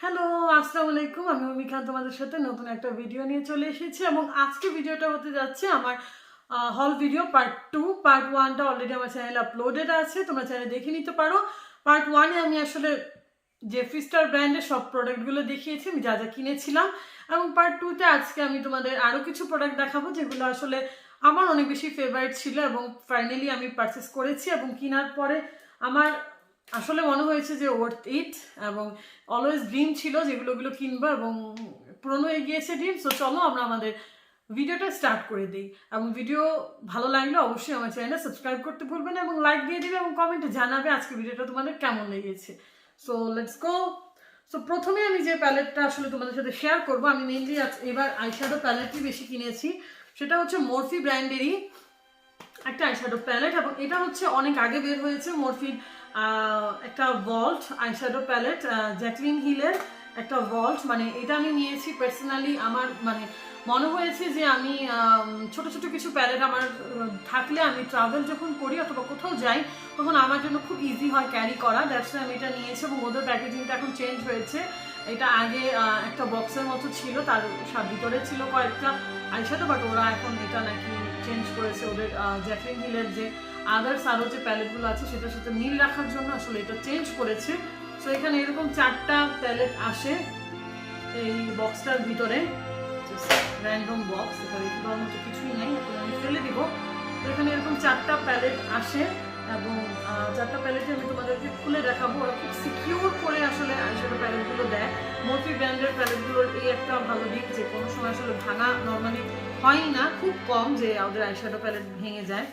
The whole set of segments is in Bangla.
হ্যালো, আসসালামু আলাইকুম। আমি উর্মি খান তোমাদের সাথে নতুন একটা ভিডিও নিয়ে চলে এসেছি এবং আজকে ভিডিওটা হতে যাচ্ছে আমার হল ভিডিও পার্ট 2। পার্ট 1টা অলরেডি আমার চ্যানেলে আপলোডেড আছে, তোমরা চ্যানেলে দেখে নিতে পারো। পার্ট 1-এ আমি আসলে জেফ্রি স্টার ব্র্যান্ডের সব প্রোডাক্টগুলো দেখিয়েছি, আমি যা যা কিনেছিলাম। এবং পার্ট 2তে আজকে আমি তোমাদের আরও কিছু প্রোডাক্ট দেখাবো যেগুলো আসলে আমার অনেক বেশি ফেভারিট ছিল এবং ফাইনালি আমি পারচেস করেছি এবং কেনার পরে আমার আসলে মনে হয়েছে যে ওয়ার্থ ইট এবং অলওয়েজ ড্রিম ছিল যেগুলো কিনবো এবং পূরণ হয়ে গিয়েছে ড্রিম। সো চলো আমরা আমাদের ভিডিওটা স্টার্ট করে দিই এবং ভিডিও ভালো লাগলে অবশ্যই আমার চ্যানেলটা সাবস্ক্রাইব করতে ভুলবে না এবং লাইক দিয়ে দিবে এবং কমেন্টে জানাবে আজকে ভিডিওটা তোমাদের কেমন লেগেছে। So let's go. সো প্রথমে আমি যে প্যালেটটা আসলে তোমাদের সাথে শেয়ার করবো, আমি মেনলি এবার আইশ্যাডো প্যালেটই বেশি কিনেছি। সেটা হচ্ছে মরফি ব্র্যান্ডেরই একটা আইশ্যাডো প্যালেট এবং এটা হচ্ছে অনেক আগে বের হয়েছে। মরফির একটা ভল্ট আইশ্যাডো প্যালেট, জ্যাকলিন হিলের একটা ভল্ট, মানে এটা আমি নিয়েছি পার্সোনালি। আমার মানে মনে হয়েছে যে আমি ছোট ছোট কিছু প্যালেট আমার থাকলে আমি ট্রাভেল যখন করি অথবা কোথাও যাই তখন আমার জন্য খুব ইজি হয় ক্যারি করা। দ্যাটস আমি এটা নিয়েছি এবং ওদের প্যাকেজিংটা এখন চেঞ্জ হয়েছে। এটা আগে একটা বক্সের মতো ছিল, তার ভিতরে ছিল কয়েকটা আইশ্যাডো, বাট ওরা এখন এটা নাকি চেঞ্জ করেছে। ওদের জ্যাকলিন হিলের যে আদার্স আরও যে প্যালেটগুলো আছে সেটার সাথে মিল রাখার জন্য আসলে এটা চেঞ্জ করেছে। সো এখানে এরকম 4টা প্যালেট আসে এই বক্সটার ভিতরে, র্যান্ডম বক্স, এটা রেখে দেওয়ার মতো কিছুই নেই, এখন আমি ফেলে দিব। তো এখানে এরকম 4টা প্যালেট আসে এবং 4টা প্যালেটে আমি তোমাদেরকে খুলে দেখাবো। ওরা খুব সিকিউর করে আসলে আইশ্যাডো প্যালেটগুলো দেয়। মরফি ব্র্যান্ডের প্যালেটগুলোর এই একটা ভালো দিক যে কোনো সময় আসলে ভাঙা নর্মালি হয় না, খুব কম যে ওদের আইশ্যাডো প্যালেট ভেঙে যায়।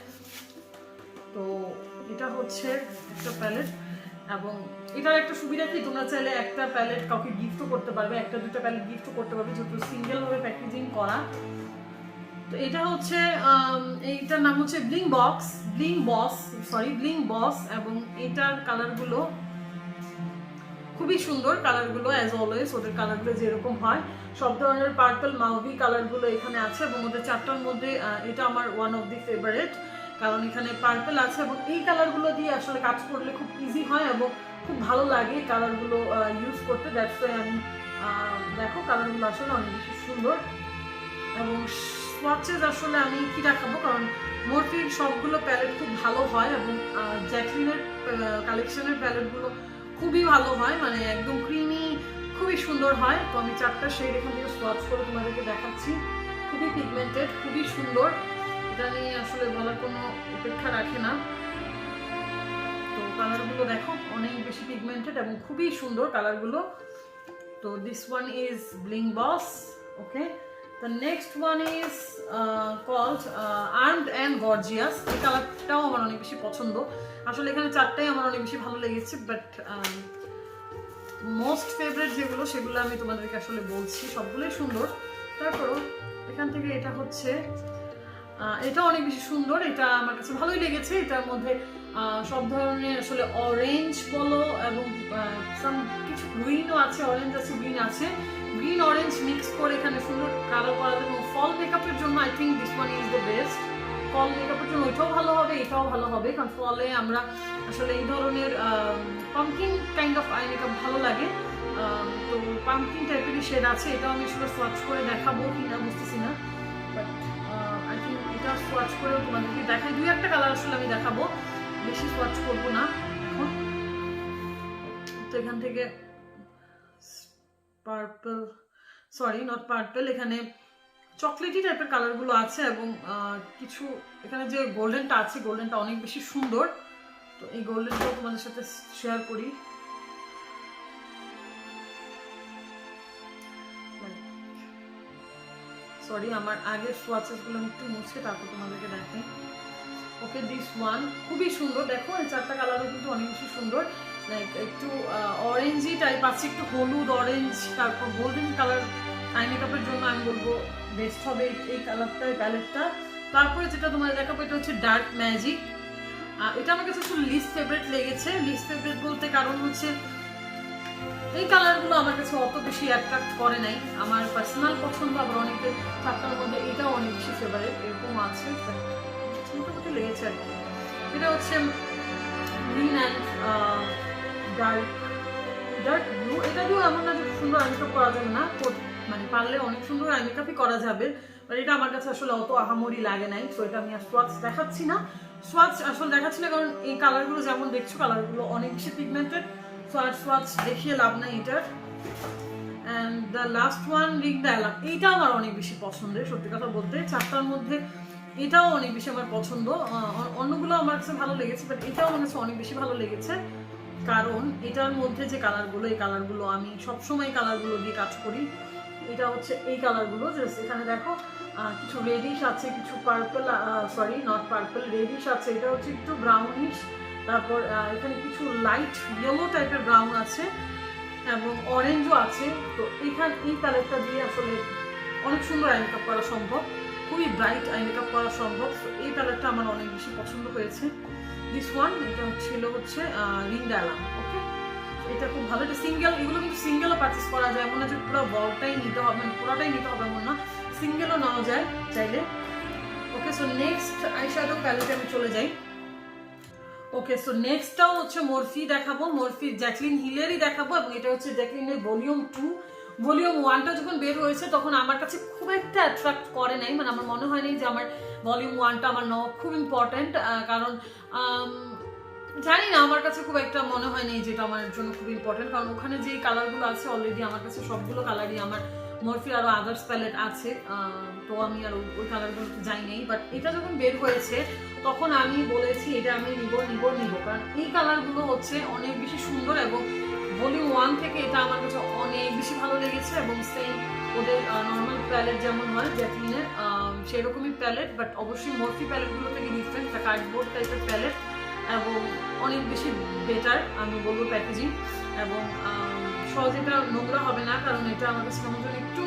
তো এটা হচ্ছে একটা প্যালেট এবং এটার একটা সুবিধা কি, তোমরা চাইলে একটা প্যালেট কাউকে গিফটও করতে পারবে, একটা দুটো প্যালেট গিফটও করতে পারবে যেহেতু সিঙ্গেলভাবে প্যাকেজিং করা। তো এটা হচ্ছে এইটার নাম হচ্ছে ব্লিং বস এবং এটার কালারগুলো খুবই সুন্দর। কালারগুলো অ্যাজ অলওয়েজ ওদের কালারগুলো যেরকম হয় সব ধরনের পার্পল মাউভি কালারগুলো এখানে আছে এবং ওদের 4টার মধ্যে এটা আমার ওয়ান অফ দি ফেভারিট, কারণ এখানে পার্পল আছে এবং এই কালারগুলো দিয়ে আসলে কাজ করলে খুব ইজি হয় এবং খুব ভালো লাগে কালারগুলো ইউজ করতে। দ্যাটস ওয়াই আমি দেখো কালারগুলো আসলে অনেক বেশি সুন্দর এবং সোয়াচেস আসলে আমি কি দেখাবো, কারণ মরফির সবগুলো প্যালেট খুব ভালো হয় এবং জ্যাকলিনের কালেকশনের প্যালেটগুলো খুবই ভালো হয়, মানে একদম ক্রিমি, খুবই সুন্দর হয়। তো আমি 4টা শেড এখান থেকে সোয়াচ করে তোমাদেরকে দেখাচ্ছি। খুবই পিগমেন্টেড, খুবই সুন্দর, এটা নিয়ে আসলে বলার কোনো অপেক্ষা রাখে না। তো কালারগুলো দেখো অনেক বেশি পিগমেন্টেড এবং খুবই সুন্দর কালারগুলো। তো this one is bling boss. Okay, the next one is called armed and gorgeous. এই কালারটাও আমার অনেক বেশি পছন্দ। আসলে এখানে 4টাই আমার অনেক বেশি ভালো লেগেছে, বাট মোস্ট ফেভারিট যেগুলো সেগুলো আমি তোমাদেরকে আসলে বলছি। সবগুলোই সুন্দর, তারপরও এখান থেকে এটা হচ্ছে এটা অনেক বেশি সুন্দর, এটা আমার কাছে ভালোই লেগেছে। এটার মধ্যে সব ধরনের আসলে অরেঞ্জ বলো এবং সাম কিছু গ্রিনও আছে, অরেঞ্জ আছে, গ্রিন আছে, গ্রিন অরেঞ্জ মিক্স করে এখানে সুন্দর কালার করা এবং ফল মেকআপের জন্য I think this one is the best. Fall মেকআপের জন্য ওইটাও ভালো হবে, এটাও ভালো হবে, কারণ ফলে আমরা আসলে এই ধরনের pumpkin kind of eye makeup ভালো লাগে। তো পাম্পকিন টাইপেরই শেড আছে, এটাও আমি আসলে সোয়াচ করে দেখাবো কিনা বুঝতেছি না, বাট আই থিঙ্ক এটা সোয়াচ করেও তোমাদেরকে দেখাই। 2-1টা কালার আসলে আমি দেখাবো, বেশি সোয়াচ করবো না এখন। তো এখান থেকে পার্পল, সরি নট পার্পল, এখানে চকলেটি টাইপের কালারগুলো আছে এবং কিছু এখানে যে গোল্ডেনটা আছে, গোল্ডেনটা অনেক বেশি সুন্দর। তো এই গোল্ডেনটাও তোমাদের সাথে শেয়ার করি। সরি, আমার আগের সোয়াচেসগুলো আমি একটু মুছে তারপর তোমাদেরকে দেখাই। ওকে, দিস ওয়ান খুবই সুন্দর। দেখো এই 4টা কালারও কিন্তু অনেক বেশি সুন্দর, লাইক একটু অরেঞ্জি টাইপ আছে, একটু হলুদ অরেঞ্জ, তারপর গোল্ডেন কালার আই মেকআপের জন্য আমি বলবো বেস্ট হবে এই কালারটা, এই প্যালেটটা। তারপরে যেটা তোমাদের দেখাবো এটা হচ্ছে ডার্ক ম্যাজিক। এটা আমার কাছে শুধু লিস্ট ফেভারিট লেগেছে। লিস্ট ফেভারিট বলতে কারণ হচ্ছে এই কালারগুলো আমার কাছে অত বেশি অ্যাট্রাক্ট করে নাই, আমার পার্সোনাল পছন্দ। আবার অনেকের 4টার মধ্যে এটাও অনেক বেশি ফেভারিট এরকম আছে, মোটামুটি লেগেছে আর কি। এটা হচ্ছে গ্রিন অ্যান্ড ডার্ক ব্লু, এটা দিয়েও এমন না যে সুন্দর আই মেকআপ করা যাবে না, মানে পারলে অনেক সুন্দর আই মেকআপই করা যাবে, বাট এটা আমার কাছে আসলে অত আহামরি লাগে নাই। তো এটা আমি আর সোয়াচ দেখাচ্ছি না, সোয়াচ আসলে দেখাচ্ছি না, কারণ এই কালারগুলো যেমন দেখছো কালারগুলো অনেক বেশি পিগমেন্টেড, সো আর সোয়াচ দেখিয়ে লাভ নাই এটার। And the last one ring the alarm, এইটা আমার অনেক বেশি পছন্দের, সত্যি কথা বলতে 4টার মধ্যে এটাও অনেক বেশি আমার পছন্দ। অন্যগুলো আমার কাছে ভালো লেগেছে, বাট এটাও আমার কাছে অনেক বেশি ভালো লেগেছে, কারণ এটার মধ্যে যে কালারগুলো, এই কালারগুলো আমি সবসময় কালারগুলো দিয়ে কাজ করি। এটা হচ্ছে এই কালারগুলো, জাস্ট এখানে দেখো কিছু রেডিশ আছে, কিছু purple, sorry not purple, reddish আছে, এটা হচ্ছে একটু ব্রাউনিশ, তারপর এখানে কিছু লাইট ইয়েলো টাইপের ব্রাউন আছে এবং অরেঞ্জও আছে। তো এখানে এই প্যালেটটা দিয়ে আসলে অনেক সুন্দর আই মেকআপ করা সম্ভব, খুবই ব্রাইট আই মেকআপ করা সম্ভব। তো এই প্যালেটটা আমার অনেক বেশি পছন্দ হয়েছে। দিস ওয়ান, এটা ছিল হচ্ছে রিং দ্য অ্যালার্ম। ওকে, এটা খুব ভালো, এটা সিঙ্গেল, এগুলো কিন্তু সিঙ্গেলও পারচেস করা যায়, এমন না যে পুরো বলটাই নিতে হবে, মানে পুরোটাই নিতে হবে এমন না, সিঙ্গেলও নেওয়া যায় চাইলে। ওকে, সো নেক্সট আইশ্যাডো প্যালেটে আমি চলে যাই। ওকে, সো নেক্সটটাও হচ্ছে মরফি দেখাবো, মরফি জ্যাকলিন হিলেরই দেখাবো, এবং এটা হচ্ছে জ্যাকলিনের ভলিউম 2। ভলিউম 1টা যখন বের হয়েছে তখন আমার কাছে খুব একটা অ্যাট্রাক্ট করে নাই, মানে আমার মনে হয়নি যে আমার ভলিউম 1টা আমার নেওয়া খুব ইম্পর্টেন্ট, কারণ জানি না, আমার কাছে খুব একটা মনে হয় নাই যেটা আমার জন্য খুব ইম্পর্টেন্ট, কারণ ওখানে যে কালারগুলো আছে অলরেডি আমার কাছে সবগুলো কালারই আমার মরফির আরও আদার্স প্যালেট আছে, তো আমি আর ওই কালারগুলোতে যাই নাই। বাট এটা যখন বের হয়েছে তখন আমি বলেছি এটা আমি নিব, কারণ এই কালারগুলো হচ্ছে অনেক বেশি সুন্দর, এবং ভলিউম 1 থেকে এটা আমার কাছে অনেক বেশি ভালো লেগেছে। এবং সেম ওদের নর্মাল প্যালেট যেমন হয় জ্যাকলিনের সেরকমই প্যালেট, বাট অবশ্যই মরফি প্যালেটগুলো থেকে ডিফারেন্ট, একটা কার্ডবোর্ড টাইপের প্যালেট এবং অনেক বেশি বেটার আমি বলবো প্যাকেজিং, এবং সহজে এটা নোংরা হবে না, কারণ এটা আমার কাছে কেমন যেন একটু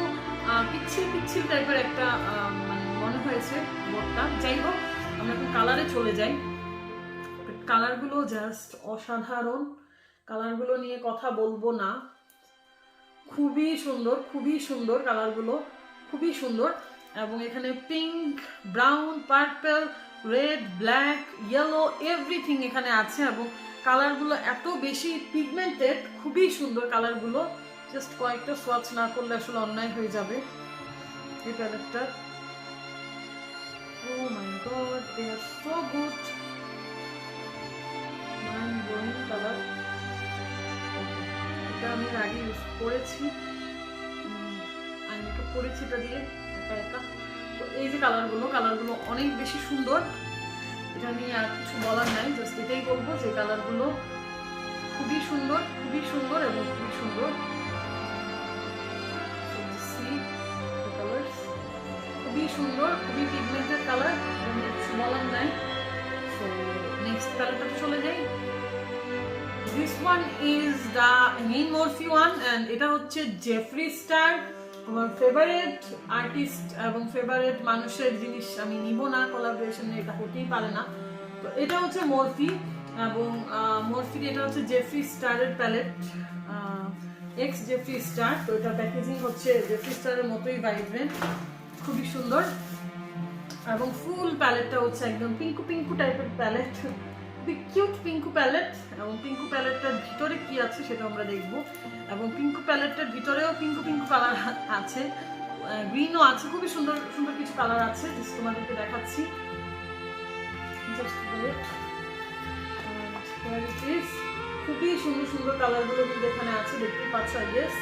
পিচ্ছিল টাইপের একটা মানে মনে হয়েছে বোর্ডটা। যাই হোক, আমরা এখন কালারে চলে যাই। কালারগুলো জাস্ট অসাধারণ, কালারগুলো নিয়ে কথা বলবো না, খুবই সুন্দর কালারগুলো, খুবই সুন্দর। এবং এখানে pink, brown, purple, red, black, yellow, everything এখানে আছে, এবং কালারগুলো এত বেশি পিগমেন্টেড, খুবই সুন্দর কালারগুলো। জাস্ট কয়েকটা সোয়াচ না করলে আসলে অন্যায় হয়ে যাবে এই প্যালেটটা। Oh my God, they are so good, mind blowing colour. এটা আমি আগে ইউজ করেছি, আই মেকআপ করেছি এটা দিয়ে একা। তো এই যে কালারগুলো অনেক বেশি সুন্দর, এটা নিয়ে আর কিছু বলার নাই, জাস্ট এটাই বলবো যে কালারগুলো খুবই সুন্দর এবং খুবই সুন্দর। খুবই সুন্দর, খুবই পিগমেন্টেড কালার, কিছু বলার নাই। সো নেক্সট কালারটাতে চলে যাই। This one is the main Murphy one, and এটা হচ্ছে জেফরি স্টার, আমার ফেভারিট আর্টিস্ট এবং ফেভারিট মানুষের জিনিস আমি নিব না কোলাবোরেশনে, এটা হতেই পারে না। তো এটা হচ্ছে মরফি, এবং মরফির এটা হচ্ছে জেফরি স্টারের প্যালেট, এক্স জেফরি স্টার। তো এটা প্যাকেজিং হচ্ছে জেফরি স্টারের মতোই ভাইব্রেন্ট, খুবই সুন্দর, এবং ফুল প্যালেটটা হচ্ছে একদম পিঙ্কু টাইপের প্যালেট, খুবই কিউট পিঙ্কু প্যালেট। এবং পিঙ্কু প্যালেটটার ভিতরে কি আছে সেটা আমরা দেখবো, এবং পিঙ্কু প্যালেটটার ভিতরেও পিঙ্কু কালার আছে, গ্রিনও আছে, খুবই সুন্দর কিছু কালার আছে, তোমাদেরকে দেখাচ্ছি। খুবই সুন্দর কালারগুলো কিন্তু এখানে আছে, দেখতে পাচ্ছ আই গেস।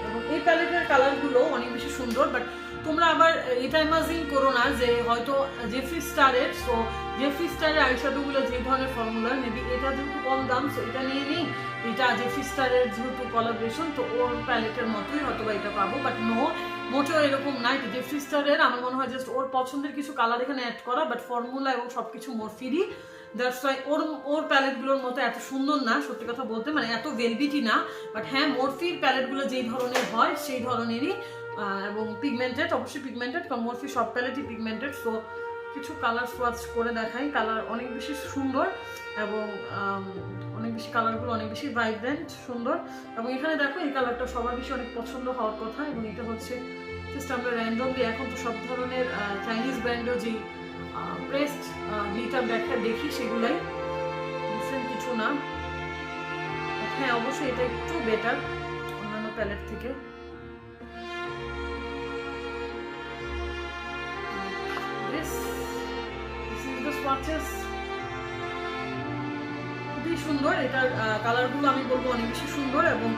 এবং এই প্যালেটের কালারগুলো অনেক বেশি সুন্দর, বাট তোমরা আবার এটা ইমাজিন করো না যে হয়তো জেফরি স্টারের, সো জেফরি স্টারের আইশ্যাডোগুলো যে ধরনের ফর্মুলার, মেবি এটা যেহেতু কম দাম সো এটা নিয়ে নেই, এটা জেফরি স্টারের যেহেতু কোলাবোরেশন তো ওর প্যালেটের মতোই হয়তো বা এটা পাবো, বাট নো, মোটেও এরকম না। এটা জেফরি স্টারের আমার মনে হয় জাস্ট ওর পছন্দের কিছু কালার এখানে অ্যাড করা, বাট ফর্মুলা এবং সবকিছু মরফিরই। দ্যাটস ওয়াই ওর প্যালেটগুলোর মতো এত সুন্দর না, সত্যি কথা বলতে, মানে এত ভেলভিটি না, বাট হ্যাঁ মরফির প্যালেটগুলো যেই ধরনের হয় সেই ধরনেরই, এবং পিগমেন্টেড, অবশ্যই পিগমেন্টেড, কারণ মরফি সব প্যালেটই পিগমেন্টেড। সো কিছু কালার সোয়াচ করে দেখাই, কালার অনেক বেশি সুন্দর, এবং অনেক বেশি কালারগুলো অনেক বেশি ভাইব্রেন্ট, সুন্দর। এবং এখানে দেখো এই কালারটা সবার বেশি অনেক পছন্দ হওয়ার কথা, এবং এটা হচ্ছে জাস্ট আমরা র্যান্ডমলি এখন তো সব ধরনের চাইনিজ ব্র্যান্ডেও যেই প্রেসড গ্লিটার দেখি সেগুলাই, ডিফারেন্ট কিছু না। হ্যাঁ অবশ্যই এটা একটু বেটার, প্যালেট থেকে। This is the swatches. খুবই সুন্দর, এটার কালারগুলো আমি বলবো অনেক বেশি সুন্দর, এবং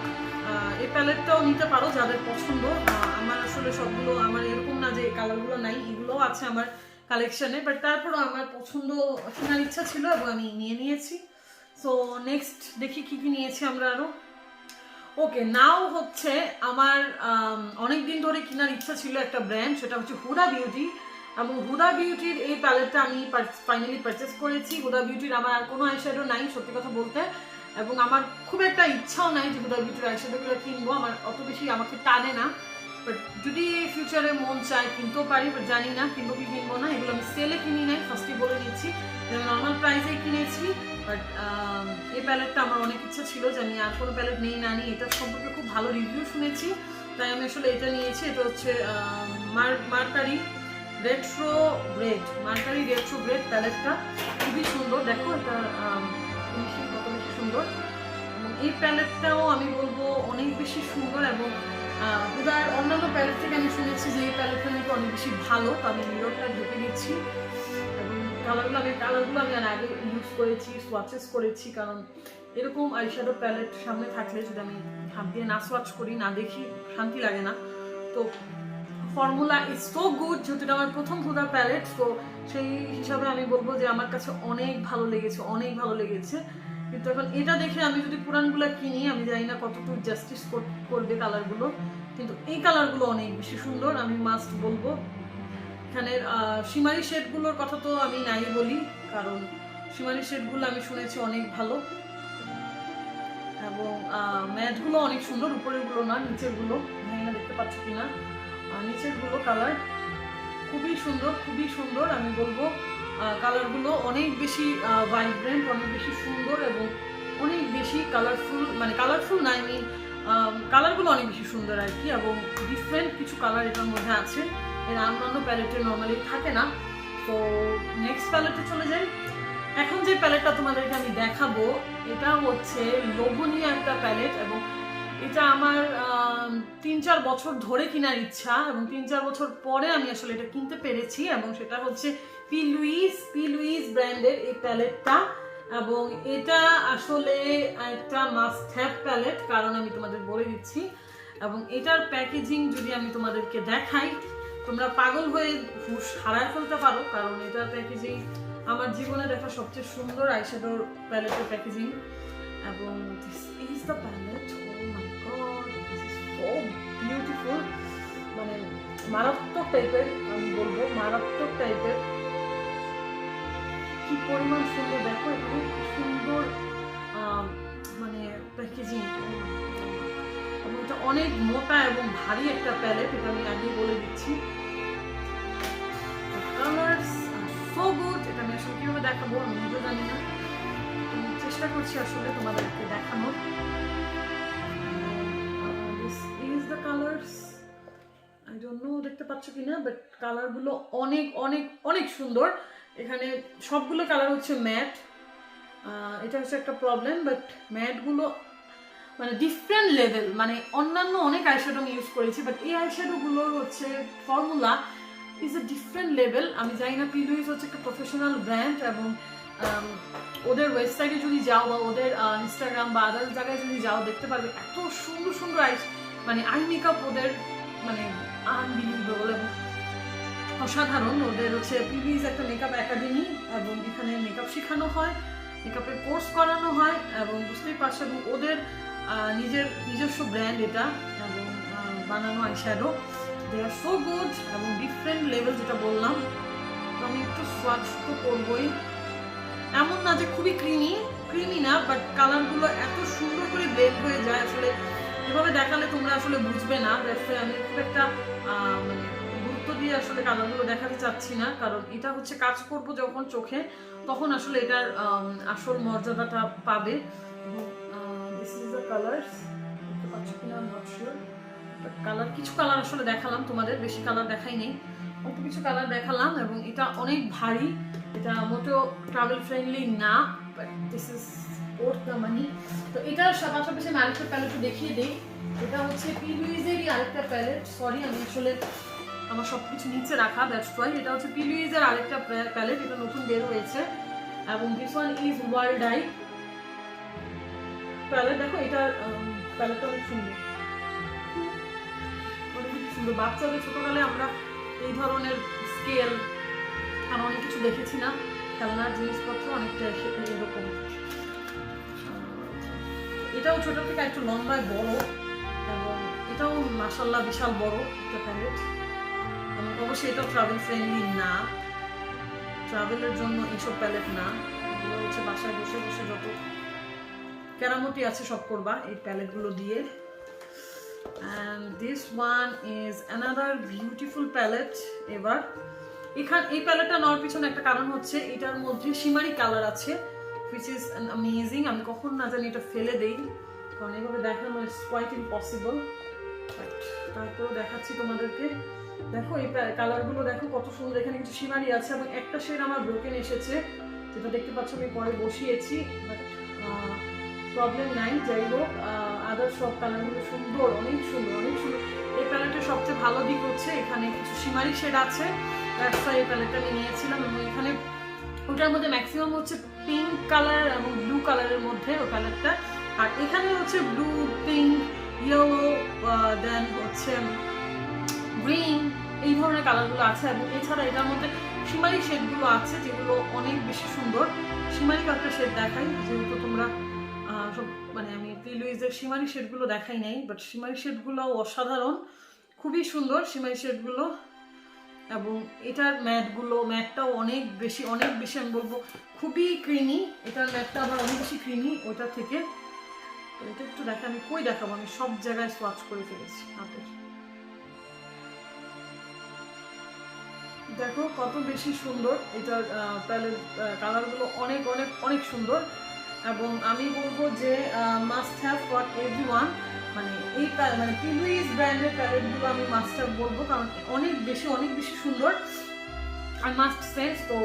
এই প্যালেটটাও নিতে পারো যাদের পছন্দ। আমার আসলে সবগুলো আমার এরকম না যে এই কালারগুলো নাই, এগুলোও আছে আমার কালেকশনে, বাট তারপরও আমার পছন্দ কেনার ইচ্ছা ছিল এবং আমি নিয়ে নিয়েছি। সো নেক্সট দেখি কি কি নিয়েছি আমরা আরো। ওকে, নাও হচ্ছে আমার অনেক দিন ধরে কেনার ইচ্ছা ছিল একটা ব্র্যান্ড, সেটা হচ্ছে হুডা বিউটি, এবং হুডা বিউটির এই প্যালেটটা আমি ফাইনালি পারচেস করেছি। হুডা বিউটির আমার আর কোনো আইশ্যাডো নাই সত্যি কথা বলতে, এবং আমার খুব একটা ইচ্ছাও নাই যে হুডা বিউটির আইশ্যাডোগুলো কিনবো, আমার অত বেশি আমাকে টানে না। বাট যদি ফিউচারে মন চায় কিনতেও পারি, বাট জানি না কিনবো কি কিনবো না। এগুলো আমি সেলে কিনি নাই, ফার্স্টে বলে নিচ্ছি, নর্মাল প্রাইসেই কিনেছি। বাট এই প্যালেটটা আমার অনেক ইচ্ছা ছিল যে আমি আর কোনো প্যালেট নেই না নিই, এটার সম্পর্কে খুব ভালো রিভিউ শুনেছি, তাই আমি আসলে এটা নিয়েছি। এটা হচ্ছে মার্কারি রেট্রো গ্রেড প্যালেটটা খুবই সুন্দর, দেখো এটা ফিনিশিং কত বেশি সুন্দর, এবং এই প্যালেটটাও আমি বলবো অনেক বেশি সুন্দর। এবং হুদার অন্যান্য প্যালেট থেকে আমি শুনেছি যে এই প্যালেটটা নাকি অনেক বেশি ভালো, তো আমি মিররটা ঢুকে দিচ্ছি, এবং কালারগুলো আমি আর আগে ইউজ করেছি, সোয়াচেস করেছি, কারণ এরকম আইশ্যাডো প্যালেট সামনে থাকলে যদি আমি হাত দিয়ে না সোয়াচ করি, না দেখি, শান্তি লাগে না। তো ফর্মুলা ইজ সো গুড, যেহেতু এটা আমার প্রথম হুডা প্যালেট, তো সেই হিসাবে আমি বলবো যে আমার কাছে অনেক ভালো লেগেছে। কিন্তু এখন এটা দেখে আমি যদি পুরানগুলো কিনি, আমি জানি না কতটুকু জাস্টিস করবে কালারগুলো, কিন্তু এই কালারগুলো অনেক বেশি সুন্দর, আমি মাস্ট বলবো। এখানের শিমারি শেডগুলোর কথা তো আমি নাই বলি, কারণ শিমারি শেডগুলো আমি শুনেছি অনেক ভালো, এবং ম্যাটগুলো অনেক সুন্দর, উপরেরগুলো না, নিচেরগুলো, জানি না দেখতে পাচ্ছ কিনা, নিচেরগুলো কালার খুবই সুন্দর। আমি বলবো কালারগুলো অনেক বেশি ভাইব্রেন্ট, অনেক বেশি সুন্দর, এবং অনেক বেশি কালারফুল, মানে কালারফুল না, আমি কালারগুলো অনেক বেশি সুন্দর আর কি, এবং ডিফারেন্ট কিছু কালার এটার মধ্যে আছে, এর অন্যান্য প্যালেটে নর্মালি থাকে না। তো নেক্সট প্যালেটে চলে যাই। এখন যে প্যালেটটা তোমাদেরকে আমি দেখাবো, এটা হচ্ছে লোভনীয় একটা প্যালেট, এবং এটা আমার 3-4 বছর ধরে কেনার ইচ্ছা, এবং 3-4 বছর পরে আমি আসলে এটা কিনতে পেরেছি, এবং সেটা হচ্ছে পি লুইস ব্র্যান্ডের এই প্যালেটটা, এবং এটা আসলে একটা মাস্ট হ্যাভ প্যালেট, কারণ আমি তোমাদের বলে দিচ্ছি, এবং এটার প্যাকেজিং যদি আমি তোমাদেরকে দেখাই, তোমরা পাগল হয়ে হুঁশ হারায় ফেলতে পারো, কারণ এটার প্যাকেজিং আমার জীবনে দেখা সবচেয়ে সুন্দর আইশ্যাডোর প্যালেটের প্যাকেজিং। এবং this is the palette, oh my God, this is so beautiful, মানে মারাত্মক টাইপের, আমি বলবো মারাত্মক টাইপের, কি পরিমাণ সুন্দর, দেখো এখানে কি সুন্দর মানে প্যাকেজিং, এবং এটা অনেক মোটা এবং ভারী একটা প্যালেট, এটা আমি আগেই বলে দিচ্ছি। কালারস আর সো গুড, এটা আমি আসলে কিভাবে দেখাবো আমি নিজেও জানি না, চেষ্টা করছি আসলে তোমাদেরকে দেখানোর। This is the colours, I don't know দেখতে পাচ্ছ কিনা, বাট কালারগুলো অনেক অনেক অনেক সুন্দর। এখানে সবগুলো কালার হচ্ছে ম্যাট, এটা হচ্ছে একটা প্রবলেম, বাট ম্যাটগুলো মানে ডিফারেন্ট লেভেল, মানে অন্যান্য অনেক আইশ্যাডো আমি ইউজ করেছি, বাট এই আইশ্যাডোগুলোর হচ্ছে formula is a different level. আমি জানি না, পি লুইস হচ্ছে একটা প্রফেশনাল ব্র্যান্ড, এবং ওদের ওয়েবসাইটে যদি যাও বা ওদের ইনস্টাগ্রাম বা আদার জায়গায় যদি যাও, দেখতে পারবে এত সুন্দর সুন্দর মানে আই মেকআপ ওদের মানে আনবিলিভেবল এবং অসাধারণ। ওদের হচ্ছে পি লুইস একটা মেকআপ একাডেমি, এবং এখানে মেকআপ শেখানো হয়, মেকআপের কোর্স করানো হয়, এবং বুঝতেই পারছো, এবং ওদের নিজস্ব ব্র্যান্ড এটা, এবং বানানো eyeshadow, they are so good, এবং ডিফারেন্ট লেভেল যেটা বললাম। তো আমি একটু সোয়াচ তো করবোই, এমন না যে খুবই ক্রিমি না, বাট কালারগুলো এত সুন্দর করে ব্লেন্ড হয়ে যায়, আসলে এভাবে দেখালে তোমরা আসলে বুঝবে না, আমি খুব একটা মানে গুরুত্ব দিয়ে আসলে কালারগুলো দেখাতে চাচ্ছি না, কারণ এটা হচ্ছে কাজ করব যখন চোখে, তখন আসলে এটার আসল মর্যাদাটা পাবে। দিস ইজ দ্য কালারস, দেখতে পাচ্ছ কিনা I am not sure, but colour কিছু কালার আসলে দেখালাম তোমাদের, বেশি কালার দেখাই নেই, অল্প কিছু কালার দেখালাম, এবং এটা অনেক ভারী, এটা মোটেও ট্রাভেল ফ্রেন্ডলি না, but this is worth the money. তো এটার পাশাপাশি আমি আরেকটা প্যালেটও দেখিয়ে দিই, এটা হচ্ছে পি লুইজেরই আরেকটা প্যালেট। সরি, আমি আসলে আমার সব কিছু নিচে রাখা, দ্যাটস ওয়াই। এটা হচ্ছে পি লুইজের আরেকটা প্যালেট, এটা নতুন বের হয়েছে এবং this one is world eye palette. দেখো এটা প্যালেটটা অনেক সুন্দর, অনেক সুন্দর। বাচ্চাদের ছোটকালে আমরা এই ধরনের স্কেল আর অনেক কিছু দেখেছি না, খেলনার জিনিসপত্র অনেকটা এরকম। এটাও ছোট থেকে একটু লম্বায় বড় এবং এটাও মাশাআল্লাহ বিশাল বড় একটা প্যালেট। এবং অবশ্যই এটাও ট্রাভেল ফ্রেন্ডলি না, ট্রাভেলের জন্য এইসব প্যালেট না। এগুলো হচ্ছে বাসায় বসে বসে যত কেরামতি আছে সব করবা এই প্যালেটগুলো দিয়ে। And this one is another beautiful palette। এবার এই প্যালেটটা নেওয়ার পিছনে একটা কারণ হচ্ছে এটার মধ্যে শিমারি কালার আছে, which is amazing। আমি কখন না জানি এটা ফেলে দেই, কারণ এভাবে দেখানো is quite impossible, বাট তারপরেও দেখাচ্ছি তোমাদেরকে। দেখো এই কালারগুলো দেখো কত সুন্দর, এখানে কিছু শিমারি আছে এবং একটা শেড আমার ব্রোকেন এসেছে, যেটা দেখতে পাচ্ছ আমি পরে বসিয়েছি, বাট প্রবলেম নাই। যাই হোক, আদার সব কালারগুলো সুন্দর, অনেক সুন্দর, অনেক সুন্দর। এই প্যালেটের সবচেয়ে ভালো দিক হচ্ছে এখানে কিছু শিমারি শেড আছে, তাই এই প্যালেটটা আমি নিয়েছিলাম। এবং এখানে ওটার মধ্যে ম্যাক্সিমাম হচ্ছে পিঙ্ক কালার এবং ব্লু কালারের মধ্যে ওই প্যালেটটা, আর এখানে হচ্ছে ব্লু, পিঙ্ক, ইয়েলো, দেন হচ্ছে গ্রিন, এই ধরনের কালারগুলো আছে। এবং এছাড়া এটার মধ্যে শিমারি শেডগুলো আছে যেগুলো অনেক বেশি সুন্দর। শিমারি কয়েকটা শেড দেখাই, যেহেতু তোমরা সব মানে আমি পি লুইজের শিমারি শেডগুলো দেখাই নাই, বাট শিমারি শেডগুলো অসাধারণ, খুবই সুন্দর শিমারি শেডগুলো। এবং এটার ম্যাটটাও অনেক বেশি আমি বলবো খুবই ক্রিমি। এটার ম্যাটটা আবার অনেক বেশি ক্রিমি ওটা থেকে। তো এটা একটু দেখা, আমি কই দেখাবো, আমি সব জায়গায় সোয়াচ করে ফেলেছি হাতের। দেখো কত বেশি সুন্দর এটার প্যালেট, কালারগুলো অনেক অনেক অনেক সুন্দর। এবং আমি বলবো যে মাস্ট হ্যাভ ফর এভরিওয়ান, মানে এই মানে পি লুইজ ব্র্যান্ডের প্যালেটগুলো আমি মাস্ট হ্যাভ বলবো, কারণ অনেক বেশি সুন্দর আর মাস্ট সেন্স। তো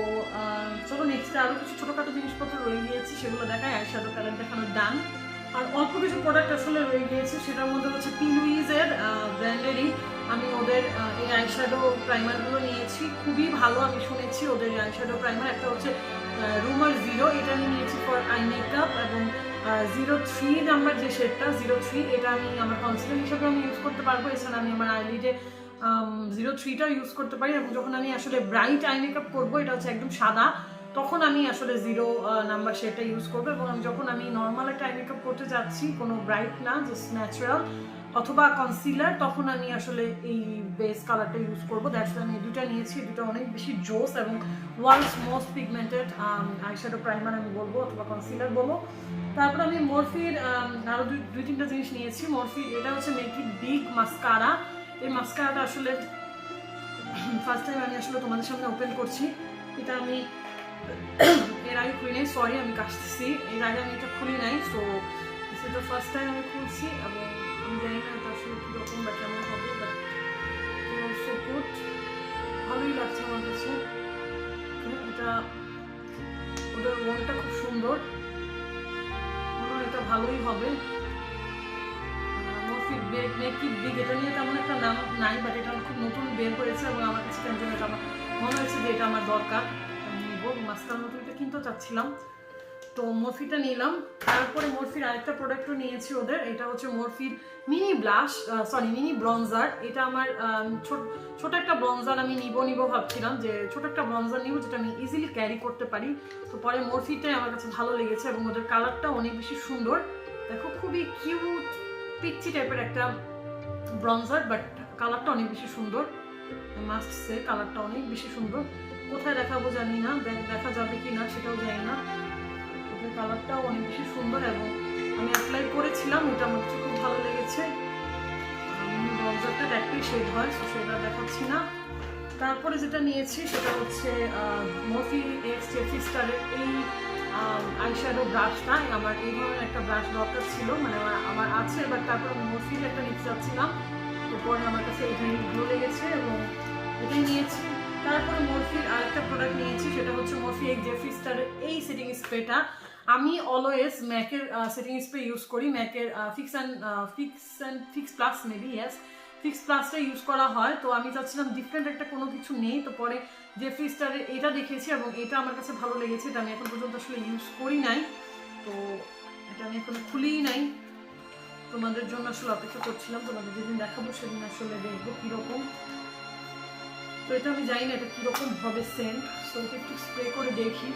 চলো নেক্সটে আরও কিছু ছোটোখাটো জিনিসপত্র রয়ে গিয়েছে সেগুলো দেখায়। আইশ্যাডো প্যালেট দেখানোর ডান, আর অল্প কিছু প্রোডাক্ট আসলে রয়ে গিয়েছে, সেটার মধ্যে হচ্ছে পি লুইজের ব্র্যান্ডেরই আমি ওদের এই আইশ্যাডো প্রাইমারগুলো নিয়েছি, খুবই ভালো আমি শুনেছি ওদের এই আইশ্যাডো প্রাইমার। একটা হচ্ছে রুমার 0, এটা আমি নিয়েছি ফর আই মেকআপ, এবং 03 নাম্বার যে শেডটা 03, এটা আমি আমার কনসিলার হিসেবে আমি ইউজ করতে পারবো। এছাড়া আমি আমার আইলিডে 03টা ইউজ করতে পারি। এবং যখন আমি আসলে ব্রাইট আই মেকআপ করবো, এটা হচ্ছে একদম সাদা, তখন আমি আসলে 0 নাম্বার শেডটা ইউজ করবো। এবং যখন আমি নর্মাল একটা আই মেকআপ করতে যাচ্ছি, কোনো ব্রাইট না, জাস্ট ন্যাচারাল অথবা কনসিলার, তখন আমি আসলে এই বেস কালারটা ইউজ করবো। দ্যাটস আমি দুটা নিয়েছি, দুটো অনেক বেশি জোস এবং world's most pigmented eyeshadow primer আমি বলবো, অথবা কনসিলার বলবো। তারপর আমি মরফির আরও দুই তিনটা জিনিস নিয়েছি। মরফির এটা হচ্ছে মেক ইট বিগ মাস্কারা। এই মাস্কারাটা আসলে ফার্স্ট টাইম আমি আসলে তোমাদের সামনে ওপেন করছি। এটা আমি এর আগে খুলি নাই, সরি আমি কাশতেছি, এর আগে আমি এটা খুলি নাই। So this is the first time আমি খুলছি, এবং আমি জানি না এটা আসলে কীরকম বা কেমন হবে, বাট সো গুড, ভালোই লাগছে আমার কাছে। এটা ওদের রংটা খুব সুন্দর, মনে হয় এটা ভালোই হবে। মরফিট মেক ইট বিগ, এটা নিয়ে তেমন একটা নাম নাই, বাট এটা খুব নতুন বের করেছে এবং আমার কাছে কেন যেন এটা আমার মনে হয়েছে যে এটা আমার দরকার, আমি নিব। মাস্কার মতো এটা কিনতেও চাচ্ছিলাম, তো মরফিটা নিলাম। তারপরে মরফির আরেকটা প্রোডাক্টও নিয়েছি ওদের, এটা হচ্ছে মরফির মিনি ব্রঞ্জার। এটা আমার ছোট একটা ব্রঞ্জার আমি নিব ভাবছিলাম, যে ছোট একটা ব্রঞ্জার নিব যেটা আমি ইজিলি ক্যারি করতে পারি। তো পরে মরফিটাই আমার কাছে ভালো লেগেছে, এবং ওদের কালারটা অনেক বেশি সুন্দর। দেখো খুবই কিউট পিচ্চি টাইপের একটা ব্রঞ্জার, বাট কালারটা অনেক বেশি সুন্দর, মাস্ট সে কালারটা অনেক বেশি সুন্দর। কোথায় দেখাবো জানি না, দেখা যাবে কি না সেটাও জানি না। ওদের কালারটাও অনেক বেশি সুন্দর এবং আমি অ্যাপ্লাই করেছিলাম, এটা আমার কাছে খুব ভালো লেগেছে। ব্রঞ্জারটা একটাই শেড হয়, সেটা দেখাচ্ছি না। তারপরে যেটা নিয়েছি সেটা হচ্ছে মরফি এক্স জেফি স্টারের এই আইশ্যাডো ব্রাশটা। আমার এই ধরনের একটা ব্রাশ দরকার ছিল, মানে আমার আছে, বাট তারপর আমি মরফির একটা নিতে চাচ্ছিলাম, তো পরে আমার কাছে এটাই ভালো লেগেছে এবং এটাই নিয়েছি। তারপরে মরফির আরেকটা প্রোডাক্ট নিয়েছি, সেটা হচ্ছে মরফি এক্স জেফি স্টারের এই সেটিং স্প্রেটা। আমি অলওয়েজ ম্যাকের সেটিং স্প্রে ইউজ করি, ম্যাকের fix plus maybe yes fix প্লাসটা ইউজ করা হয়। তো আমি চাচ্ছিলাম ডিফারেন্ট একটা কোনো কিছু নেই, তো পরে জেফ্রি স্টারের এটা দেখেছি এবং এটা আমার কাছে ভালো লেগেছে। এটা আমি এখন পর্যন্ত আসলে ইউজ করি নাই, তো এটা আমি এখন খুলিই নাই। তোমাদের জন্য আসলে অপেক্ষা করছিলাম, তোমাদের যেদিন দেখাবো সেদিন আসলে দেখবো কীরকম। তো এটা আমি জানি না এটা কীরকম হবে সেন্ট, সো এটা একটু স্প্রে করে দেখি।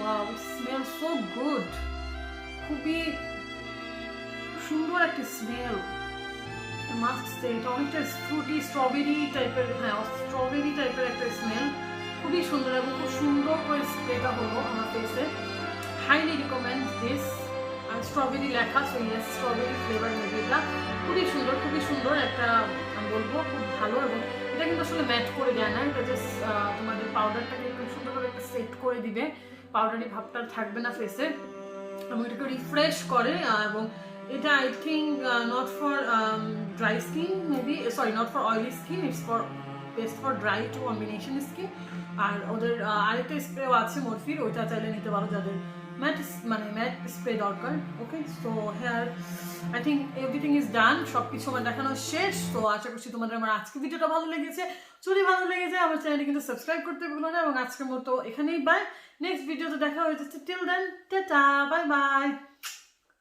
Wow, it smells so good. খুবই সুন্দর একটা স্মেল, মাস্ট সে। এটা অনেকটা ফ্রুটি স্ট্রবেরি টাইপের, হ্যাঁ স্ট্রবেরি টাইপের একটা স্মেল, খুবই সুন্দর এবং খুব সুন্দর করে স্প্রেটা হলো আমার ফেসে। Highly recommend this. আর স্ট্রবেরি লেখা, so yes strawberry flavour maybe এটা। খুবই সুন্দর একটা, আমি বলবো খুব ভালো। এবং এটা কিন্তু আসলে ম্যাট করে দেয় না, এটা জাস্ট তোমাদের পাউডারটাকে একটু সুন্দর করে একটা সেট করে দিবে, পাউডারি ভাবটা থাকবে না ফেসে, এবং এটাকে রিফ্রেশ করে। এবং এটা I think not for dry skin maybe, sorry not for oily skin, it's for best for dry to combination skin. আর ওদের আরেকটা স্প্রেও আছে মরফির, ওইটা চাইলে নিতে পারো যাদের ম্যাট স্প্রে দরকার। Okay, so here I think everything is done, সব কিছু আমার দেখানো শেষ। তো আশা করছি তোমাদের আমার আজকে ভিডিওটা ভালো লেগেছে। যদি ভালো লেগেছে আমার চ্যানেলটি কিন্তু সাবস্ক্রাইব করতে ভুলো না, এবং আজকের মতো এখানেই বাই। নেক্সট ভিডিওতে দেখা হয়ে যাচ্ছে, till then tata, bye by.